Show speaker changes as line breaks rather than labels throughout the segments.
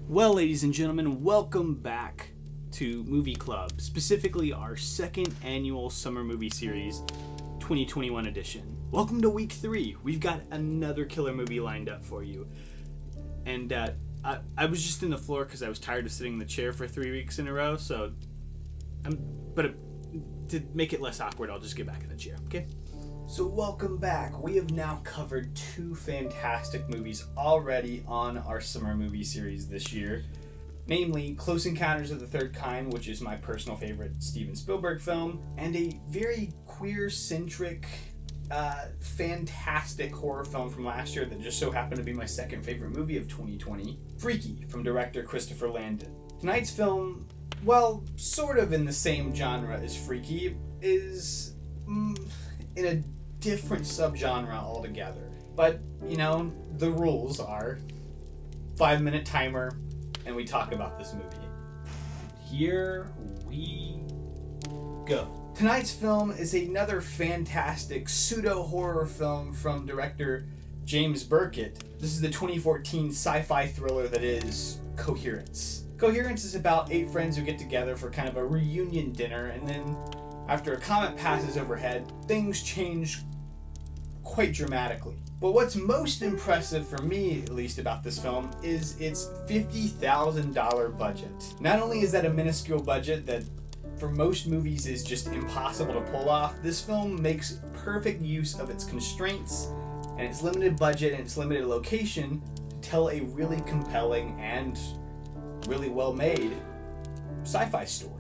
Well, ladies and gentlemen, welcome back to Movie Club, specifically our second annual summer movie series, 2021 edition. Welcome to week 3. We've got another killer movie lined up for you. And I was just in the floor because I was tired of sitting in the chair for 3 weeks in a row, so to make it less awkward, I'll just get back in the chair, okay? So welcome back. We have now covered 2 fantastic movies already on our summer movie series this year. Namely, Close Encounters of the Third Kind, which is my personal favorite Steven Spielberg film, and a very queer-centric, fantastic horror film from last year that just so happened to be my second favorite movie of 2020, Freaky, from director Christopher Landon. Tonight's film, well, sort of in the same genre as Freaky, is in a different subgenre altogether. But, you know, the rules are 5-minute timer, and we talk about this movie. Here we go. Tonight's film is another fantastic pseudo-horror film from director James Byrkit. This is the 2014 sci-fi thriller that is Coherence. Coherence is about 8 friends who get together for kind of a reunion dinner, and then after a comet passes overhead, things change quite dramatically. But what's most impressive for me, at least, about this film is its $50,000 budget. Not only is that a minuscule budget that for most movies is just impossible to pull off, this film makes perfect use of its constraints and its limited budget and its limited location to tell a really compelling and really well-made sci-fi story.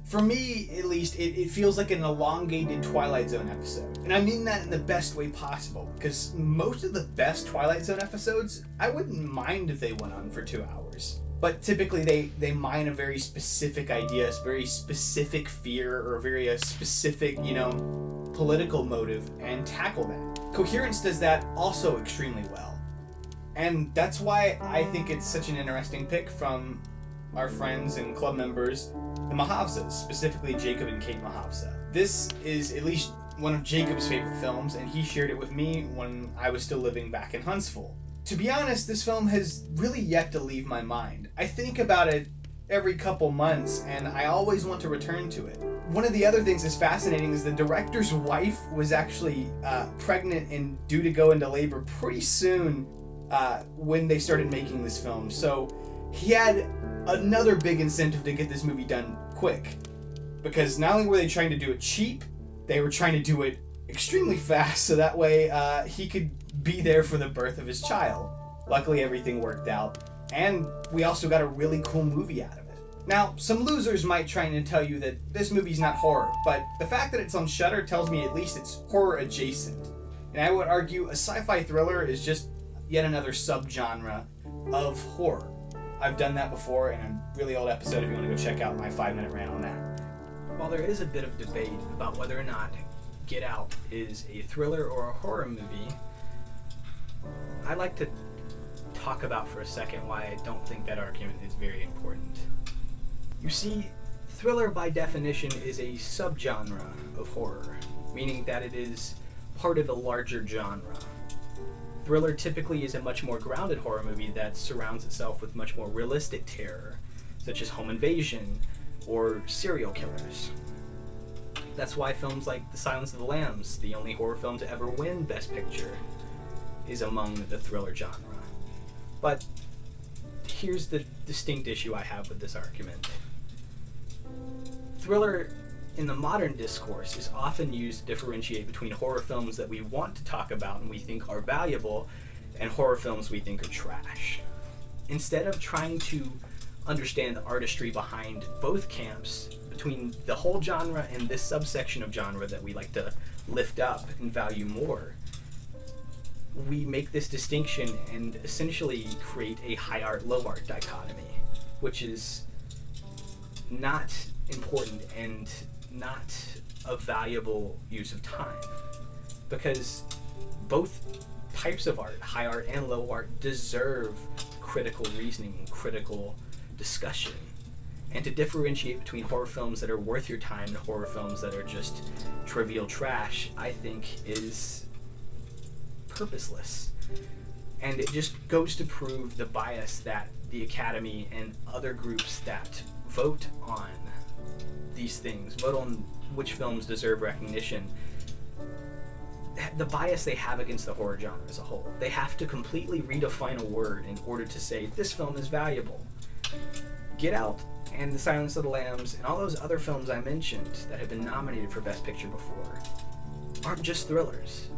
For me, at least, it feels like an elongated Twilight Zone episode. And I mean that in the best way possible, because most of the best Twilight Zone episodes, I wouldn't mind if they went on for 2 hours. But typically they mine a very specific idea, a very specific fear, or a specific, political motive, and tackle that. Coherence does that also extremely well. And that's why I think it's such an interesting pick from our friends and club members, the Mahavsas, specifically Jacob and Kate Mahavsa. This is at least one of Jacob's favorite films, and he shared it with me when I was still living back in Huntsville. To be honest, this film has really yet to leave my mind. I think about it every couple months, and I always want to return to it. One of the other things that's fascinating is the director's wife was actually pregnant and due to go into labor pretty soon when they started making this film. So he had another big incentive to get this movie done quick, because not only were they trying to do it cheap, they were trying to do it extremely fast, so that way he could be there for the birth of his child. Luckily, everything worked out, and we also got a really cool movie out of it. Now, some losers might try and tell you that this movie's not horror, but the fact that it's on Shudder tells me at least it's horror adjacent. And I would argue a sci-fi thriller is just yet another subgenre of horror. I've done that before in a really old episode if you want to go check out my 5-minute rant on that. While there is a bit of debate about whether or not Get Out is a thriller or a horror movie, I'd like to talk about for a second why I don't think that argument is very important. You see, thriller by definition is a subgenre of horror, meaning that it is part of a larger genre. Thriller typically is a much more grounded horror movie that surrounds itself with much more realistic terror, such as home invasion or serial killers. That's why films like The Silence of the Lambs, the only horror film to ever win Best Picture, is among the thriller genre. But here's the distinct issue I have with this argument. Thriller in the modern discourse is often used to differentiate between horror films that we want to talk about and we think are valuable and horror films we think are trash. Instead of trying to understand the artistry behind both camps, between the whole genre and this subsection of genre that we like to lift up and value more, we make this distinction and essentially create a high art, low art dichotomy, which is not important and not a valuable use of time, because both types of art, high art and low art, deserve critical reasoning, critical discussion. And to differentiate between horror films that are worth your time and horror films that are just trivial trash, I think is purposeless. And it just goes to prove the bias that
the Academy and other groups that vote on these things, vote on which films deserve recognition, the bias they have against the horror genre as a whole. They have to completely redefine a word in order to say this film is valuable. Get Out and The Silence of the Lambs and all those other films I mentioned that have been nominated for Best Picture before aren't just thrillers.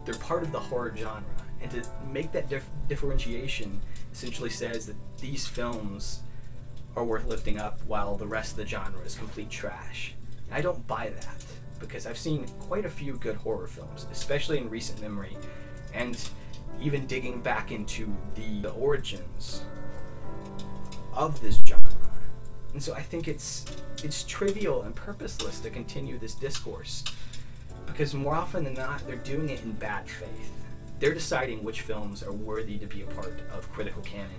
They're part of the horror genre, and to make that differentiation essentially says that these films are worth lifting up while the rest of the genre is complete trash. And I don't buy that, because I've seen quite a few good horror films, especially in recent memory, and even digging back into the origins of this genre. And so I think it's trivial and purposeless to continue this discourse, because more often than not, they're doing it in bad faith. They're deciding which films are worthy to be a part of critical canon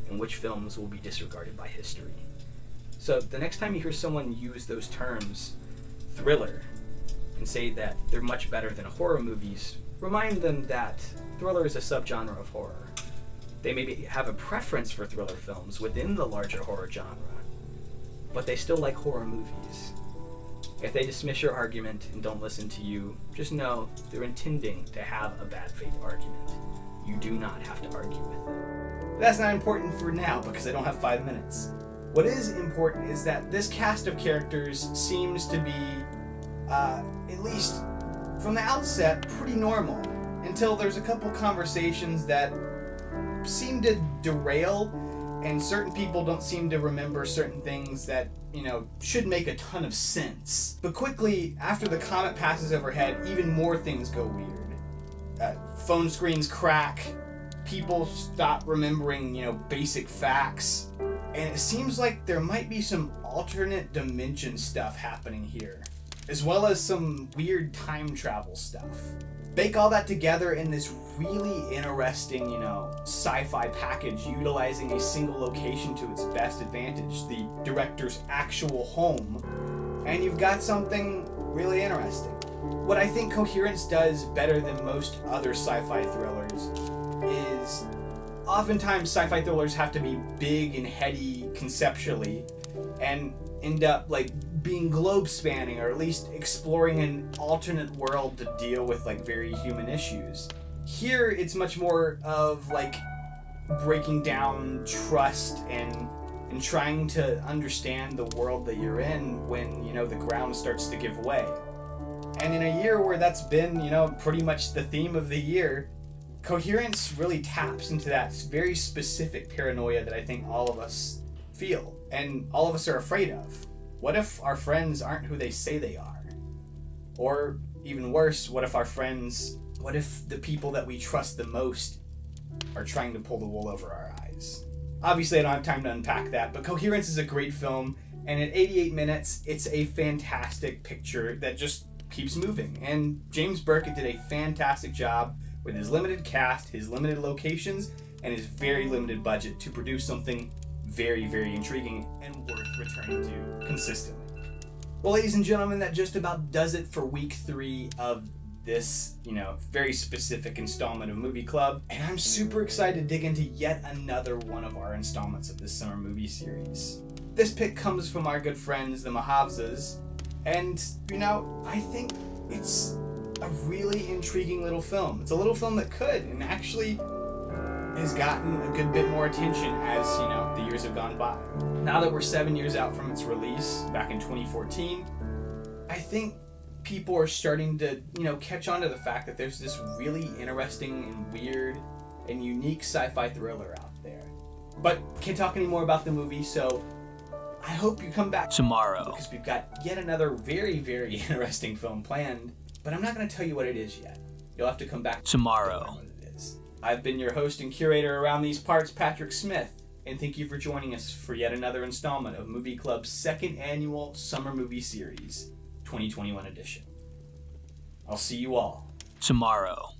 and which films will be disregarded by history. So the next time you hear someone use those terms, thriller, and say that they're much better than horror movies, remind them that thriller is a subgenre of horror. They maybe have a preference for thriller films within the larger horror genre, but they still like horror movies. If they dismiss your argument and don't listen to you, just know they're intending to have a bad faith argument. You do not have to argue with them.
That's not important for now because I don't have 5 minutes. What is important is that this cast of characters seems to be, at least from the outset, pretty normal, until there's a couple conversations that seem to derail, and certain people don't seem to remember certain things that, should make a ton of sense. But quickly, after the comet passes overhead, even more things go weird. Phone screens crack, people stop remembering, basic facts, and it seems like there might be some alternate dimension stuff happening here, as well as some weird time travel stuff. Bake all that together in this really interesting, sci-fi package utilizing a single location to its best advantage, the director's actual home, and you've got something really interesting. What I think Coherence does better than most other sci-fi thrillers is oftentimes sci-fi thrillers have to be big and heady conceptually and end up being globe spanning, or at least exploring an alternate world to deal with very human issues. Here it's much more of breaking down trust and trying to understand the world that you're in when the ground starts to give way. And in a year where that's been pretty much the theme of the year, Coherence really taps into that very specific paranoia that I think all of us feel and all of us are afraid of. What if our friends aren't who they say they are? Or even worse, what if the people that we trust the most are trying to pull the wool over our eyes? Obviously I don't have time to unpack that, but Coherence is a great film, and at 88 minutes, it's a fantastic picture that just keeps moving. And James Byrkit did a fantastic job with his limited cast, his limited locations, and his very limited budget to produce something very, very intriguing and worth returning to consistently. Well, ladies and gentlemen, that just about does it for week 3 of this, very specific installment of Movie Club. And I'm super excited to dig into yet another one of our installments of this summer movie series. This pick comes from our good friends, the Mahavzas, and, I think it's a really intriguing little film. It's a little film that could, and actually has gotten a good bit more attention as, the years have gone by. Now that we're 7 years out from its release, back in 2014, I think people are starting to, catch on to the fact that there's this really interesting and weird and unique sci-fi thriller out there. But can't talk any more about the movie, so I hope you come back
tomorrow,
because we've got yet another very, very interesting film planned, but I'm not going to tell you what it is yet. You'll have to come back
tomorrow.
I've been your host and curator around these parts, Patrick Smith, and thank you for joining us for yet another installment of Movie Club's second annual Summer Movie Series, 2021 edition. I'll see you all
tomorrow.